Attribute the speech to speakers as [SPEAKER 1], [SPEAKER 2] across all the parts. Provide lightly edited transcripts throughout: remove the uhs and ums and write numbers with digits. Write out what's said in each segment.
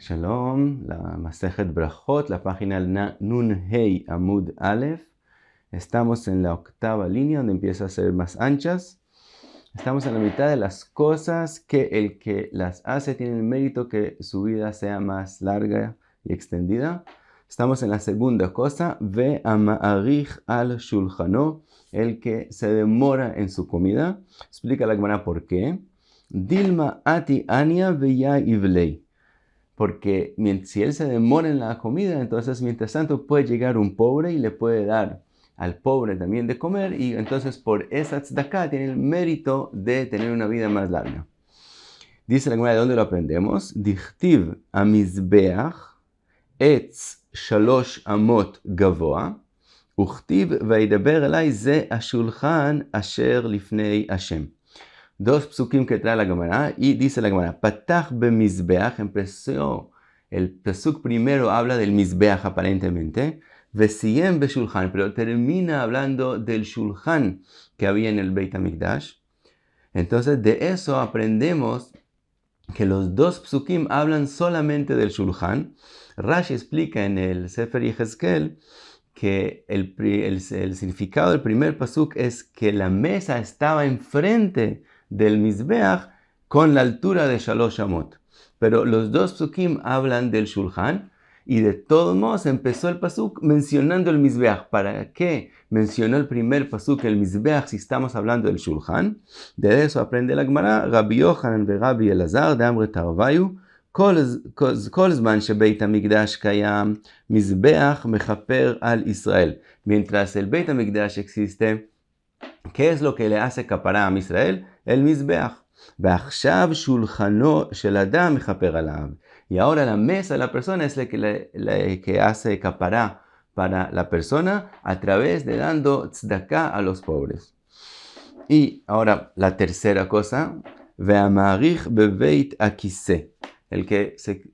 [SPEAKER 1] Shalom, la Masejet Brajot, la página Nun Hei Amud Aleph. Estamos en la octava línea donde empieza a ser más anchas. Estamos en la mitad de las cosas que el que las hace tiene el mérito que su vida sea más larga y extendida. Estamos en la segunda cosa, Ve Ama'arich al Shulchano, el que se demora en su comida. Explica la Gemara por qué. Dilma ati ania veya ivlei. Porque si él se demora en la comida, entonces mientras tanto puede llegar un pobre y le puede dar al pobre también de comer, y entonces por esa tzedakah tiene el mérito de tener una vida más larga. Dice la Gemara, ¿de dónde lo aprendemos? Dichtiv amizbeach etz shalosh amot gavoa uchtiv vaidaber elai ze ashulchan asher lifnei Hashem. Dos psukim que trae la Gemara, y dice la Gemara, Patach b'mizbeach, empezó, el psuk primero habla del mizbeach aparentemente, Vesiyem b'shulchan, pero termina hablando del shulchan que había en el Beit HaMikdash. Entonces de eso aprendemos que los dos psukim hablan solamente del shulchan. Rashi explica en el Sefer Yehezkel que el significado del primer pasuk es que la mesa estaba enfrente del Mizbeach con la altura de Shalosh Amot. Pero los dos psukim hablan del Shulchan, y de todos modos empezó el pasuk mencionando el Mizbeach. ¿Para qué mencionó el primer pasuk el Mizbeach si estamos hablando del Shulchan? De eso aprende la Gemara, Rabbi Yochanan ve Rabbi Elazar de Amre Tarvayu, כל זמן שבית המקדש קיים, מזבח מכפר על ישראל. Mientras el Beit HaMikdash existe, ¿qué es lo que le hace capará a Israel? El mizbeach. ועכשיו שולחנו של אדם מכפר עליו. Y ahora la mesa de la persona es la que hace capará para la persona a través de dando tzedakah a los pobres. Y ahora la tercera cosa, והמעריך בבית הכיסא. El que se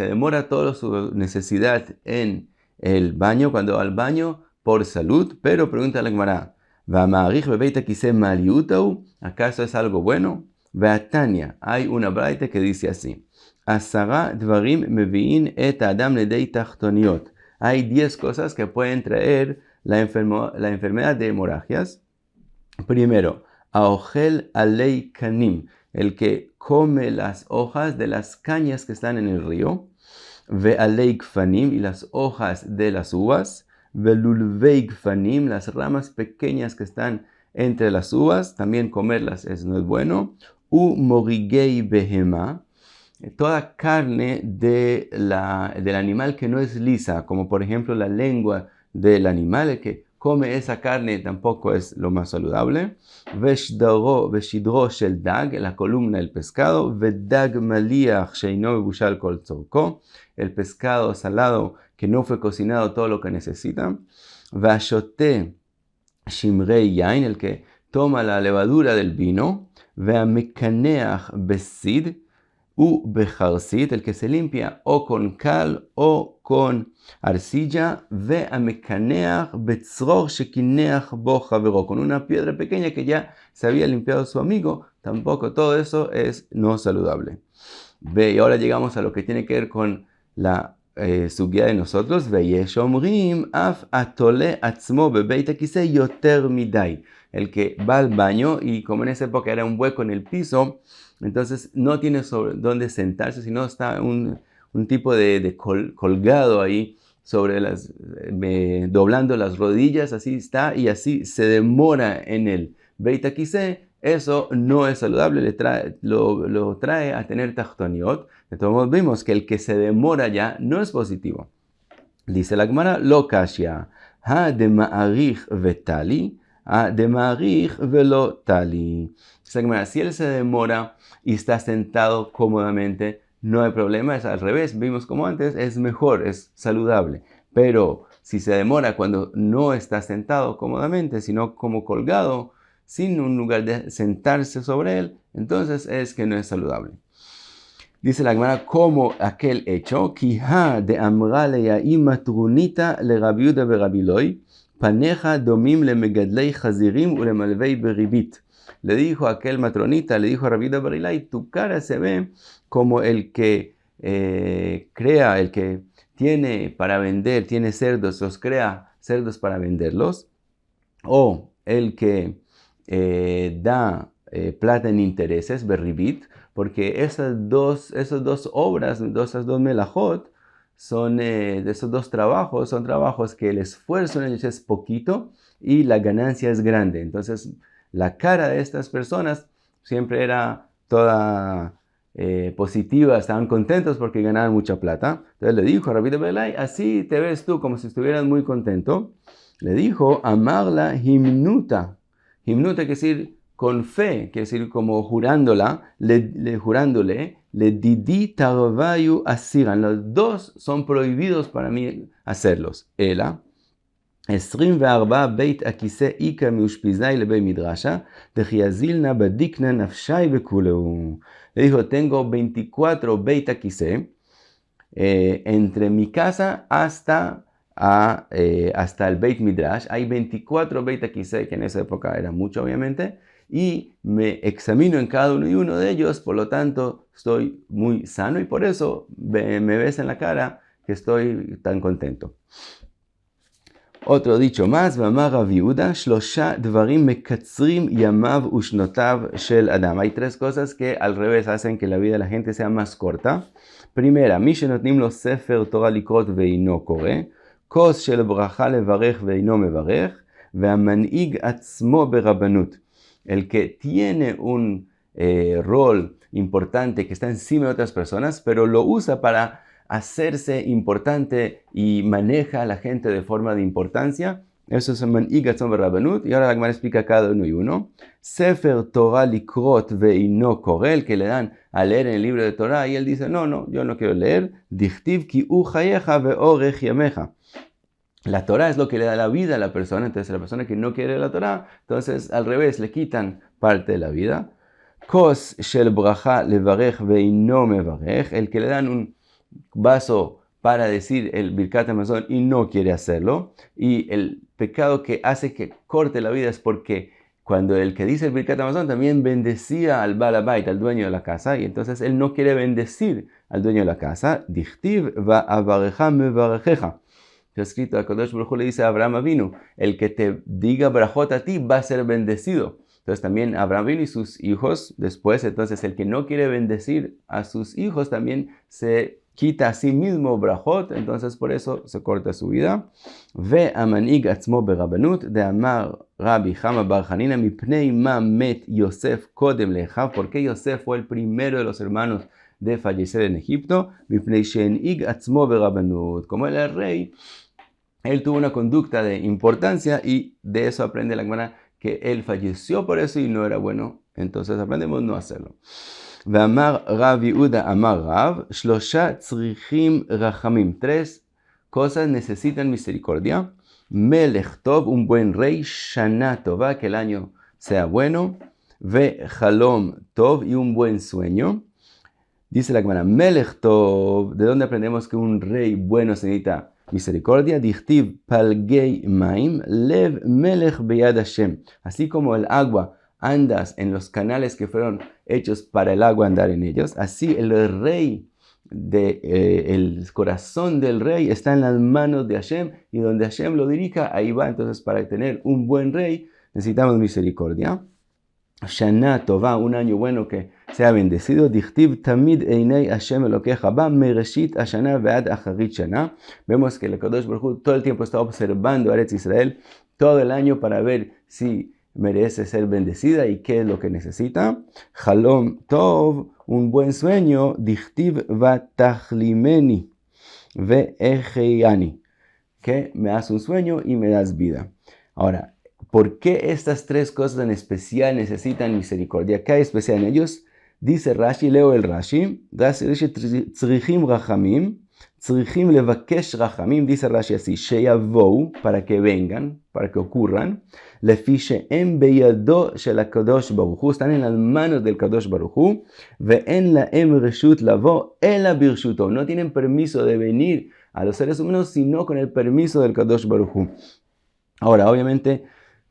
[SPEAKER 1] demora toda su necesidad en el baño, cuando va al baño, por salud, pero pregunta a la Gemara, ¿acaso es algo bueno? Veatania, hay una braita que dice así, hay 10 cosas que pueden traer la enfermedad de hemorragias. Primero, aochel alei kanim, el que come las hojas de las cañas que están en el río, ve alei gfanim, y las hojas de las uvas, ve lulvei gfanim, las ramas pequeñas que están entre las uvas, también comerlas no es bueno, u morigei behema, toda carne del animal que no es lisa, como por ejemplo la lengua del animal, el que come esa carne tampoco es lo más saludable. Veshidro shel dag, la columna del pescado. Vedag maliach sheino mebushal kol tzorko, el pescado salado que no fue cocinado todo lo que necesita. Vashote shimrei yain, el que toma la levadura del vino. Veamekaneach besid u bejarsit, el que se limpia o con cal o con arcilla, ve a mekaneach betzror shekineach bo javero, con una piedra pequeña que ya se había limpiado su amigo. Tampoco todo eso es no saludable. Ve, y ahora llegamos a lo que tiene que ver con la subida de nosotros. Ve yeshomrim af atole atzmo bebeit hakiseh yoter midai, el que va al baño y como en esa época era un hueco en el piso, entonces no tiene sobre dónde sentarse, sino está un tipo de colgado ahí sobre doblando las rodillas, así está, y así se demora en el Beit HaKiseh. Eso no es saludable, lo trae a tener tachtoniot. De todos modos vimos que el que se demora ya no es positivo. Dice la Gemara, lo kashya, ha de ma'arich vetali, ha de ma'arich velo tali. Dice la Gemara, si él se demora y está sentado cómodamente, no hay problema, es al revés, vimos como antes, es mejor, es saludable. Pero si se demora cuando no está sentado cómodamente, sino como colgado, sin un lugar de sentarse sobre él, entonces es que no es saludable. Dice la Gemara, como aquel hecho, Kiha de amra le yaim matrunita le Rabbi Yehuda ve Rabbi Eloi, paneja domim le megadlei chazirim u le malvei beribit. Le dijo a aquel matronita, le dijo a Rabbi Yehuda ben Eloi, tu cara se ve como el que crea, el que tiene para vender, tiene cerdos, los crea cerdos para venderlos, o el que da plata en intereses, berribit, porque esas dos obras, esas dos melajot, de esos dos trabajos, son trabajos que el esfuerzo en ellos es poquito y la ganancia es grande. Entonces, la cara de estas personas siempre era toda positiva, estaban contentos porque ganaban mucha plata. Entonces le dijo a Rabbi de Belay, así te ves tú como si estuvieras muy contento. Le dijo, amarla himnuta. Himnuta quiere decir con fe, quiere decir como jurándole, le didi tarvayu asiran. Los dos son prohibidos para mí hacerlos. Ela, 24 בית הכיסא איכא מאושפיזי לבית מדרשה, דכי יזילנה בדיקנה נפשי בכולהו. Le dijo, tengo 24 beit הכיסא entre mi casa hasta el Beit Midrash. Hay 24 Beit HaKisei, que en esa época era mucho obviamente, y me examino en cada uno y uno de ellos, por lo tanto estoy muy sano y por eso me ves en la cara que estoy tan contento. Otro dicho más, ואמר רב יהודה, 3 דברים מקצרים ימיו ושנותיו של אדם. Hay 3 cosas que al revés hacen que la vida de la gente sea más corta. Primera, מי שנותנים לו ספר תורה לקרות ואינו קורא, כוס של ברכה לברך ואינו מברך, והמנהיג עצמו ברבנות. El que tiene un rol importante que está encima de otras personas, pero lo usa para hacerse importante y maneja a la gente de forma de importancia. Eso es el manhig atzmo berabbanut. Y ahora la Gemara explica cada uno y uno. Sefer Torah likrot ve'ino koreh, el que le dan a leer en el libro de Torah, y él dice, no, yo no quiero leer. Dichtiv ki u chayecha ve'orech yamecha. La Torah es lo que le da la vida a la persona, entonces la persona que no quiere la Torah, entonces al revés, le quitan parte de la vida. Kos shel bracha levarech ve'ino mevarech, el que le dan un vaso para decir el Birkat Hamazon y no quiere hacerlo, y el pecado que hace que corte la vida es porque cuando el que dice el Birkat Hamazon también bendecía al Baal Habait, al dueño de la casa, y entonces él no quiere bendecir al dueño de la casa. Dichtiv va'avarecha mevarechecha. Está escrito, a Kadosh Baruj Hu le dice a Abraham Avinu, el que te diga brajot a ti va a ser bendecido. Entonces también Abraham Avinu y sus hijos, después, entonces el que no quiere bendecir a sus hijos también se quita a sí mismo brajot, entonces por eso se corta su vida. Ve amanig atzmo berabbanut de amar Rabbi Chama bar Hanina mipnei ma met Yosef kodem lechav, porque Yosef fue el primero de los hermanos de fallecer en Egipto. Mipnei she'enig atzmo berabbanut, como él era rey, él tuvo una conducta de importancia y de eso aprende la Gemara que él falleció por eso y no era bueno, entonces aprendemos no hacerlo. ואמר רב יהודה אמר רב, 3 צריכים רחמים. 3 cosas necesitan misericordia. Melech tov, un buen rey. Shana tova, que el año sea bueno. Ve halom tov, y un buen sueño. Dice la Gemara, Melech tov, ¿de dónde aprendemos que un rey bueno se necesita misericordia? Dichtiv palgei maim, lev melech beyad Hashem. Así como el agua andas en los canales que fueron hechos para el agua andar en ellos, así el rey, el corazón del rey está en las manos de Hashem, y donde Hashem lo dirija, ahí va. Entonces para tener un buen rey necesitamos misericordia. Shana tova, un año bueno que sea bendecido. Dichtiv tamid einei Hashem elokecha ba mereshit hashana ve'ad acharit shana. Vemos que el Kadosh Baruj Hu todo el tiempo está observando a Eretz Israel todo el año para ver si merece ser bendecida y qué es lo que necesita. Halom tov, un buen sueño. Dichtiv vatachlimeni ve'echeyani, que me das un sueño y me das vida. Ahora, ¿por qué estas 3 cosas en especial necesitan misericordia? ¿Qué hay especial en ellos? Dice Rashi, leo el Rashi. Tzrichim rachamim, tzrichim levakesh rachamim. Dice Rashi así, sheyavou, para que vengan, para que ocurran. Lefi she'em beyado shel HaKadosh Baruch Hu, están en las manos del Kadosh Baruch Hu. Ve'en laem reshut lavo ela birshuto, no tienen permiso de venir a los seres humanos sino con el permiso del Kadosh Baruch Hu. Ahora, obviamente,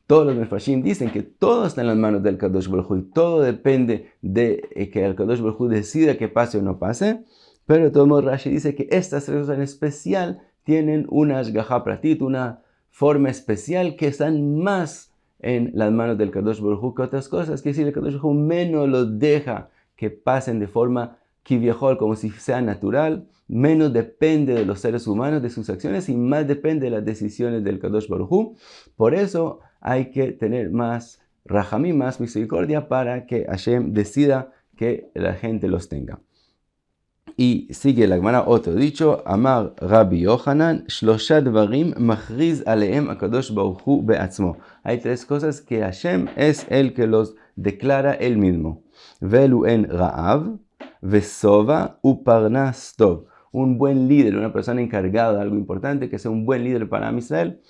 [SPEAKER 1] todos los Mefarshim dicen que todo está en las manos del Kadosh Baruj Hu y todo depende de que el Kadosh Baruj Hu decida que pase o no pase. Pero de todos modos Rashi dice que estas tres cosas en especial tienen una ashgaha pratit, una forma especial que están más en las manos del Kadosh Baruj Hu que otras cosas. Que si el Kadosh Baruj Hu menos los deja que pasen de forma kiviahol, como si sea natural, menos depende de los seres humanos, de sus acciones, y más depende de las decisiones del Kadosh Baruj Hu. Por eso hay que tener más rahamim, más misericordia, para que Hashem decida que la gente los tenga. Y sigue la Gemara otro dicho, Amar Rabbi Yohanan, Shlosha dvarim machriz aleem akadosh baruch hu be'atzmo. Hay tres cosas que Hashem es el que los declara él mismo. Velu en ra'av, vesova u parnas tov. Un buen líder, una persona encargada de algo importante, que sea un buen líder para Israel,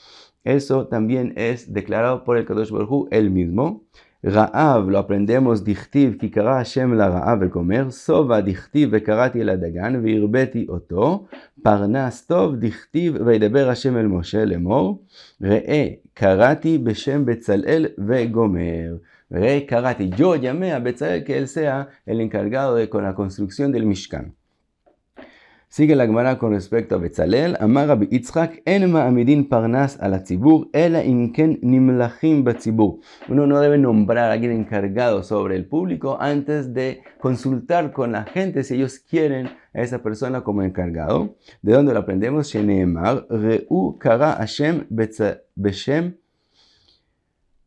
[SPEAKER 1] eso también es declarado por el Kadosh Baruch Hu él mismo. Ra'av lo aprendemos dichtiv ki kara Hashem la ra'av el comer, sova dichtiv vekarati el adagan virbeti oto, parnas tov dichtiv veidaber Hashem el Moshe lemor, re'e karati beshem Betzalel vegomer. Re'e karati, yo llamé a Betzalel que él sea el encargado con la construcción del Mishkan. Sigue la Gemara con respecto a Betzalel. Amar Rabbi Yitzchak, en ma'amidin parnas a la tzibur, ela inken nimlachim batzibur. Uno no debe nombrar a alguien encargado sobre el público antes de consultar con la gente si ellos quieren a esa persona como encargado. ¿De dónde lo aprendemos? Sheneemar, re'u kara Hashem beshem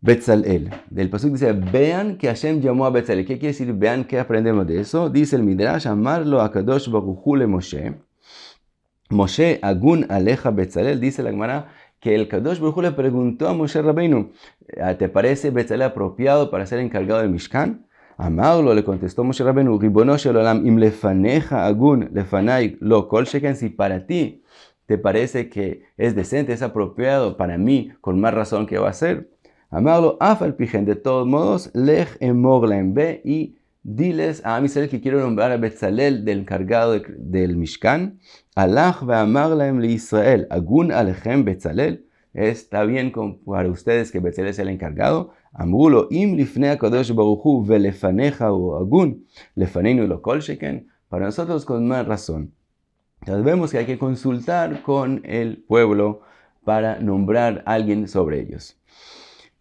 [SPEAKER 1] Betzalel. Del pasuk dice, vean que Hashem llamó a Betzalel. ¿Qué quiere decir? Vean, ¿qué aprendemos de eso? Dice el Midrash, amarlo a Kadosh Baruch Hu le Moshe. Moshe agun aleja Betzalel. Dice la Gemara que el Kadosh Baruch Hu le preguntó a Moshe Rabbeinu, ¿te parece Betzalel apropiado para ser encargado del Mishkan? Amarlo, le contestó Moshe Rabbeinu, Ribono shel olam, im lefaneja agun lefanai lo kol sheken. Si para ti te parece que es decente, es apropiado, para mí, con más razón, ¿qué va a ser? Amarlo, afal pijen, de todos modos, lech emor laem, ve y diles a Israel que quiero nombrar a Betzalel del encargado del Mishkan. Alach ve amar laem le Israel, agun alechem Betzalel. Está bien para ustedes que Betzalel sea el encargado. Amrulo, im lifnei HaKadosh Baruch Hu velefaneja o agun, lefanenu lo kol sheken. Para nosotros con más razón. Entonces vemos que hay que consultar con el pueblo para nombrar a alguien sobre ellos.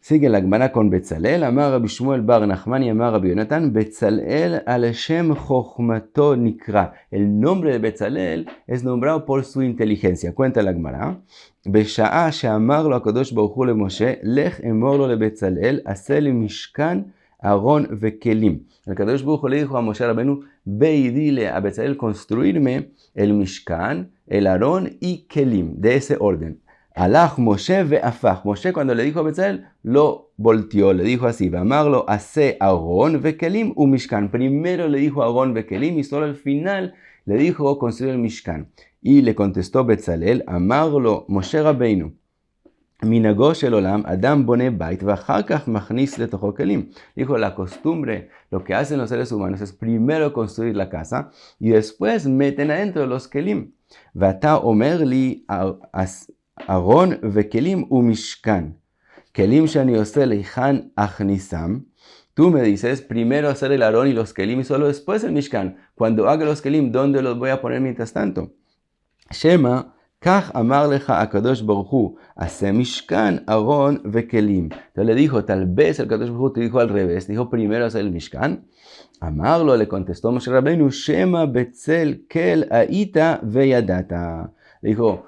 [SPEAKER 1] Sigue la Gemara con Betzalel. Amar Rabbi Shmuel bar Nachmani, amar Rabbi Yonatan, Betzalel al Shem chochmato nikra. El nombre de Betzalel es nombrado por su inteligencia. Cuenta la Gemara. Besha'a she'amar lo HaKadosh Baruch Hu le Moshe, lech emor lo le Betzalel, aseh le mishkan Aarón vekelim. El Kadosh Baruj Hu le dijo a Moshe Rabbeinu, ve y dile a Betzalel construirme el Mishkan, el Aarón y Kelim, de ese orden. Alach Moshe ve'afach. Moshe cuando le dijo a Betzalel, lo volteó, le dijo así, amarlo hace Aarón vekelim u Mishkan. Primero le dijo Aarón vekelim y solo al final le dijo construir el Mishkan. Y le contestó Betzalel, amarlo Moshe Rabbeinu. Minago shel olam, Adam bone bait, ואחר כך מכניס לתוכו כלים. Dijo, la costumbre, lo que hacen los seres humanos es primero construir la casa y después meten adentro los kelim. ואתה אומר לי, ארון וכלים ומשכן. כלים שאני עושה להיכן אכניסם. Tú me dices, primero hacer el Aarón y los kelim y solo después el Mishkan. Cuando haga los kelim, ¿dónde los voy a poner mientras tanto? Shema, כך אמר לך הקדוש ברוך הוא, עשה משכן, ארון וכלים. Entonces le dijo, tal vez el Kadosh Baruj Hu te dijo al revés, dijo primero hacer el Mishkan. Amarlo, le contestó Moshe Rabbeinu, Shema betzel kel aita veyadata. Le dijo,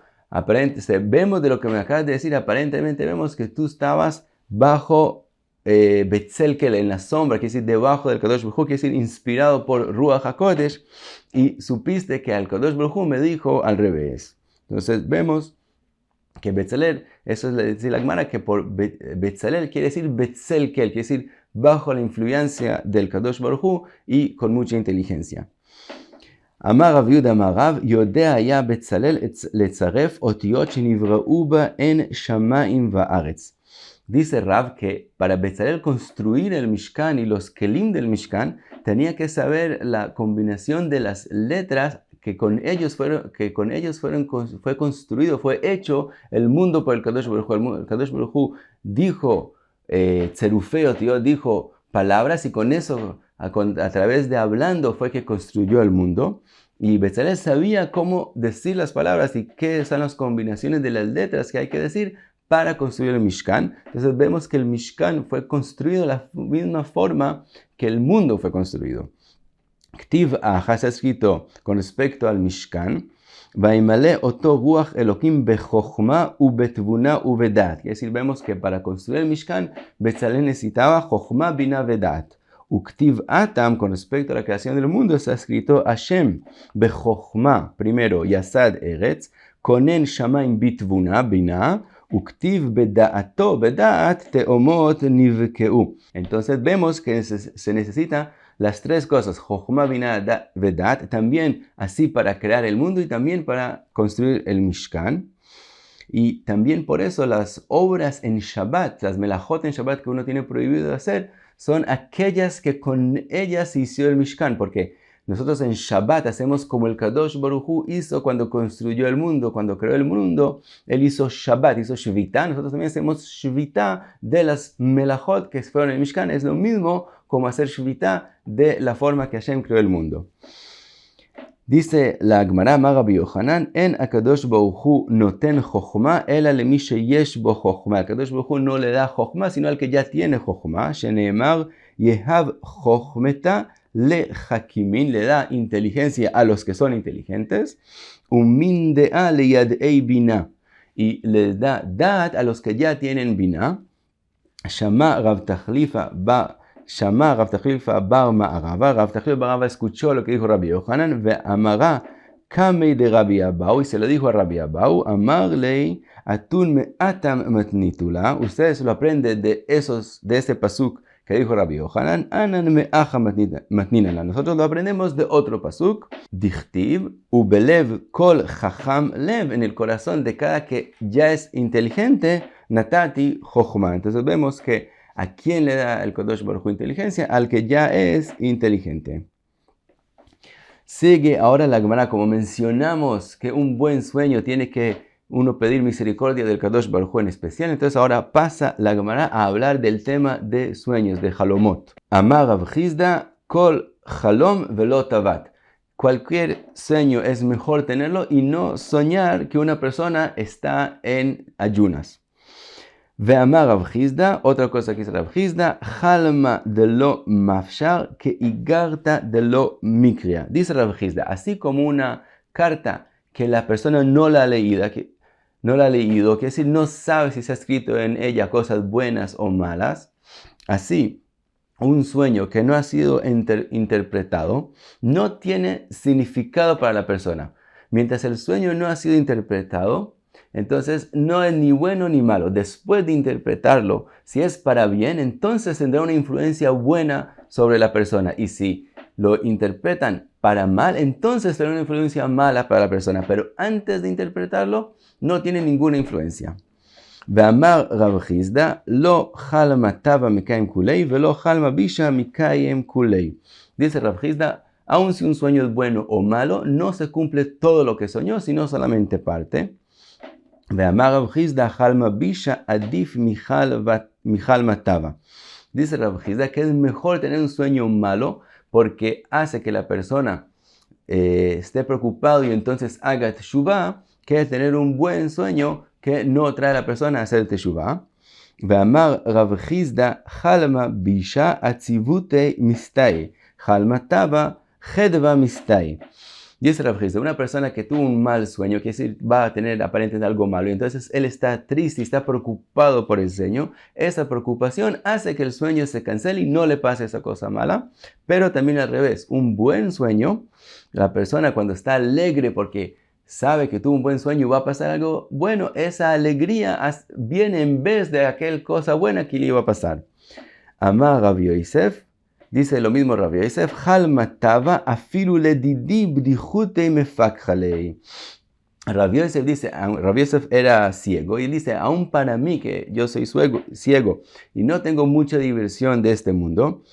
[SPEAKER 1] vemos de lo que me acabas de decir, aparentemente vemos que tú estabas bajo betzel kel, en la sombra, quiere decir debajo del Kadosh Baruj Hu, quiere decir inspirado por Ruach HaKodesh, y supiste que al Kadosh Baruj Hu me dijo al revés. Entonces vemos que Betzalel, eso es decir la Gemara, que por Betzalel quiere decir Betzel Kel, quiere decir bajo la influencia del Kadosh Baruj Hu y con mucha inteligencia. Amar Rav Yehuda amar Rav, Yodea היה בצלאל לצרף אותיות שנבראו בהן שמיים וארץ. Dice Rav que para Betzalel construir el Mishkan y los kelim del Mishkan tenía que saber la combinación de las letras que con ellos fue construido, fue hecho el mundo por el Kadosh Baruj Hu. El Kadosh Baruj Hu dijo tzerufei tío, dijo palabras y con eso, a través de hablando, fue que construyó el mundo. Y Bezalel sabía cómo decir las palabras y qué son las combinaciones de las letras que hay que decir para construir el Mishkan. Entonces vemos que el Mishkan fue construido de la misma forma que el mundo fue construido. Ktiv Aja está escrito con respecto al Mishkan. Vaimale oto ruach Elohim bechochma ubetvuna uvedat. Es decir, vemos que para construir el Mishkan, Bezalel necesitaba chochma, bina, vedat. Uktiv Atam, con respecto a la creación del mundo, está escrito Hashem bechochma, primero Yasad Eretz, konen shamaim bitvuna, bina, uktiv bedaato, bedaat teomot nivkeu. Entonces vemos que se necesita las tres cosas, Jochma, Bina, Vedat, también así para crear el mundo y también para construir el Mishkan. Y también por eso las obras en Shabbat, las melajot en Shabbat que uno tiene prohibido hacer, son aquellas que con ellas se hizo el Mishkan, porque nosotros en Shabbat hacemos como el Kadosh Baruj Hu hizo cuando construyó el mundo, cuando creó el mundo, él hizo Shabbat, hizo Shvita, nosotros también hacemos Shvita de las melajot que fueron en el Mishkan, es lo mismo como hacer Shvita de la forma que Hashem creó el mundo. Dice la Gemara, Amar Rabbi Yochanan, en Akadosh Baruj Hu noten chochma, ela lemi sheyesh bo chochma. Akadosh Baruj Hu no le da chochma, sino al que ya tiene chochma. Sheneemar, yehav chochmeta le hakimin, le da inteligencia a los que son inteligentes. Umin dea le yadei bina, y le da dat a los que ya tienen bina. Shama Rav Tachlifa bar Ma'arava. Rav Tachlifa bar Ma'arava escuchó lo que dijo Rabbi Yochanan. Ve amara kamei de Rabbi Abau. Y se lo dijo a Rabbi Abau. Amarlei atun me'atam matnitula. Ustedes lo aprenden de este pasuk que dijo Rabbi Yochanan. Anan me'acha matninala. Nosotros lo aprendemos de otro pasuk. Dichtiv ubelev kol chacham lev. En el corazón de cada que ya es inteligente. Natati chochma. Entonces vemos que ¿a quién le da el Kadosh Baruj Hu inteligencia? Al que ya es inteligente. Sigue ahora la Gemara, como mencionamos que un buen sueño tiene que uno pedir misericordia del Kadosh Baruj Hu en especial. Entonces ahora pasa la Gemara a hablar del tema de sueños, de halomot. Amar Rav Chizda, kol halom velo tavat. Cualquier sueño es mejor tenerlo y no soñar que una persona está en ayunas. Ve'amar Rav Chizda, otra cosa que dice Rav Chizda, halma de lo mafshar que igarta de lo mikria. Dice Rav Chizda, así como una carta que la persona no la ha leído, quiere decir, no sabe si se ha escrito en ella cosas buenas o malas, así un sueño que no ha sido interpretado no tiene significado para la persona. Mientras el sueño no ha sido interpretado, entonces no es ni bueno ni malo. Después de interpretarlo, si es para bien, entonces tendrá una influencia buena sobre la persona. Y si lo interpretan para mal, entonces tendrá una influencia mala para la persona. Pero antes de interpretarlo, no tiene ninguna influencia. Ve'amar Rav Chizda, lo halma tava mikayem kulei, velo halma bisha mikayem kulei. Dice Rav Chizda, aun si un sueño es bueno o malo, no se cumple todo lo que soñó, sino solamente parte. Ve'amar Rav Chizda, halma bisha adif michalma tava. Dice Rav Chizda que es mejor tener un sueño malo porque hace que la persona esté preocupado y entonces haga teshuvah, que tener un buen sueño que no trae a la persona a hacer teshuvah. Ve'amar Rav Chizda, halma bisha atzivute mistai, halma tava chedva mistai. Dice Rav Chizda, una persona que tuvo un mal sueño, que decir, va a tener aparentemente algo malo, y entonces él está triste y está preocupado por el sueño. Esa preocupación hace que el sueño se cancele y no le pase esa cosa mala. Pero también al revés, un buen sueño, la persona cuando está alegre porque sabe que tuvo un buen sueño y va a pasar algo bueno, esa alegría viene en vez de aquella cosa buena que le iba a pasar. Amar Rav Yosef, dice lo mismo Rav Yosef, halma tava afilu ledidi bdichutei mefakhalei. Rav Yosef dice, Rav Yosef era ciego y él dice, aún para mí que yo soy ciego y no tengo mucha diversión de este mundo,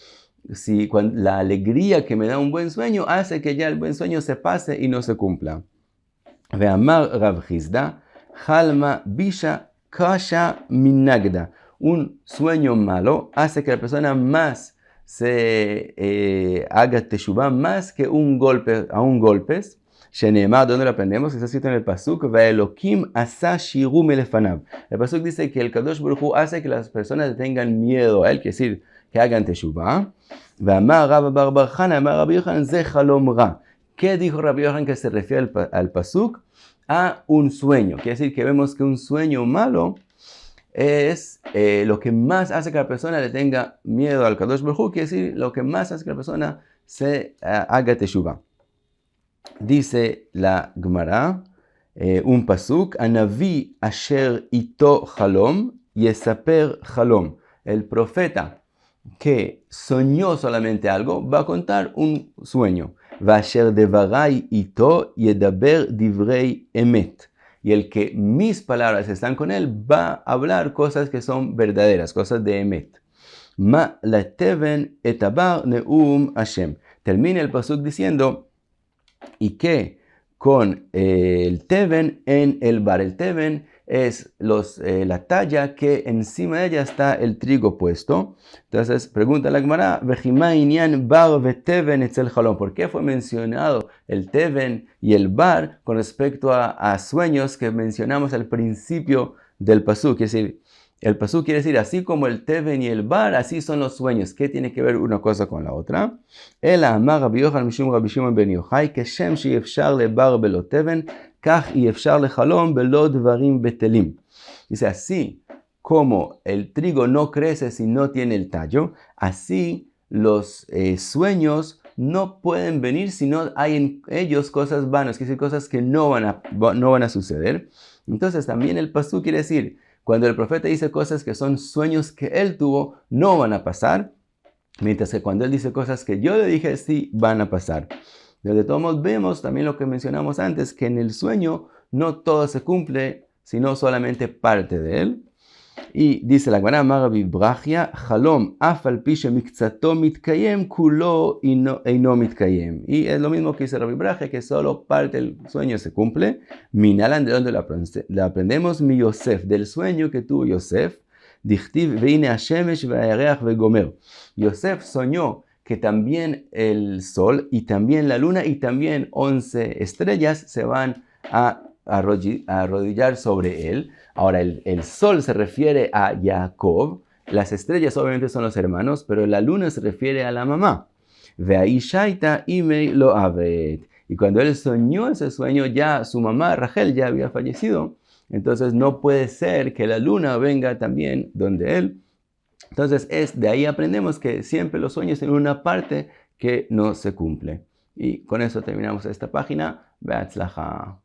[SPEAKER 1] la alegría que me da un buen sueño hace que ya el buen sueño se pase y no se cumpla. Ve'amar Rav Chizda, halma bisha kasha minagda. Un sueño malo hace que la persona más se haga teshuvah más que a un golpes, Sheneemar, ¿dónde lo aprendemos? Está escrito en el pasuk, Ve'elokim asa shiru melefanav. El pasuk dice que el Kadosh Baruj Hu hace que las personas tengan miedo a él, quiere decir, que hagan teshuvah. Ve'amar Rav bar Chana, amar Rabbi Yochanan, ze chalom ra. ¿Qué dijo Rabbi Yochanan que se refiere al pasuk? A un sueño. Quiere decir que vemos que un sueño malo es lo que más hace que la persona le tenga miedo al Kadosh Baruj Hu, quiere decir lo que más hace que la persona se haga teshuvah. Dice la Gemara, un pasuk, Anavi asher ito chalom, yesaper chalom. El profeta que soñó solamente algo va a contar un sueño. Vasher devarai ito yedaber divrei emet. Y el que mis palabras están con él va a hablar cosas que son verdaderas, cosas de emet. Ma lateven etabar neum Hashem. Termina el pasuk diciendo, y que con el teven en el bar. El teven es la talla que encima de ella está el trigo puesto. Entonces pregunta la Gemara, ¿por qué fue mencionado el teven y el bar con respecto a sueños que mencionamos al principio del pasuk? Es decir, el pasuk quiere decir, así como el teven y el bar, así son los sueños. ¿Qué tiene que ver una cosa con la otra? El amar Rabbi Yochanan mishum Rabbi Shimon ben Yochai, כשם שאפשר לבר בלא תבן, כך אי אפשר לחלום בלא דברים בטלים. Dice, así como el trigo no crece si no tiene el tallo, así los sueños no pueden venir si no hay en ellos cosas vanas, que decir, cosas que no van a suceder. Entonces también el pasuk quiere decir, cuando el profeta dice cosas que son sueños que él tuvo, no van a pasar. Mientras que cuando él dice cosas que yo le dije, sí van a pasar. De todos modos, vemos también lo que mencionamos antes, que en el sueño no todo se cumple, sino solamente parte de él. Y dice la Gemara, Rabbi Brachia, Chalom, afal pi shemikzato mitkayem, kulo eino mitkayem. Y es lo mismo que dice Rabbi Brachia, que solo parte del sueño se cumple. Minalan, ¿de dónde la aprendemos? Mi Yosef, del sueño que tuvo Yosef. Dichtiv veine hashemesh ve'ayareach ve'gomer. Yosef soñó que también el sol y también la luna y también 11 estrellas se van a arrodillar sobre él. Ahora el sol se refiere a Jacob, las estrellas obviamente son los hermanos, pero la luna se refiere a la mamá. Ve'aishaita imei lo avet. Y cuando él soñó ese sueño, ya su mamá Rachel ya había fallecido, entonces no puede ser que la luna venga también donde él. Entonces de ahí aprendemos que siempre los sueños tienen una parte que no se cumple. Y con eso terminamos esta página. Be'atzlacha.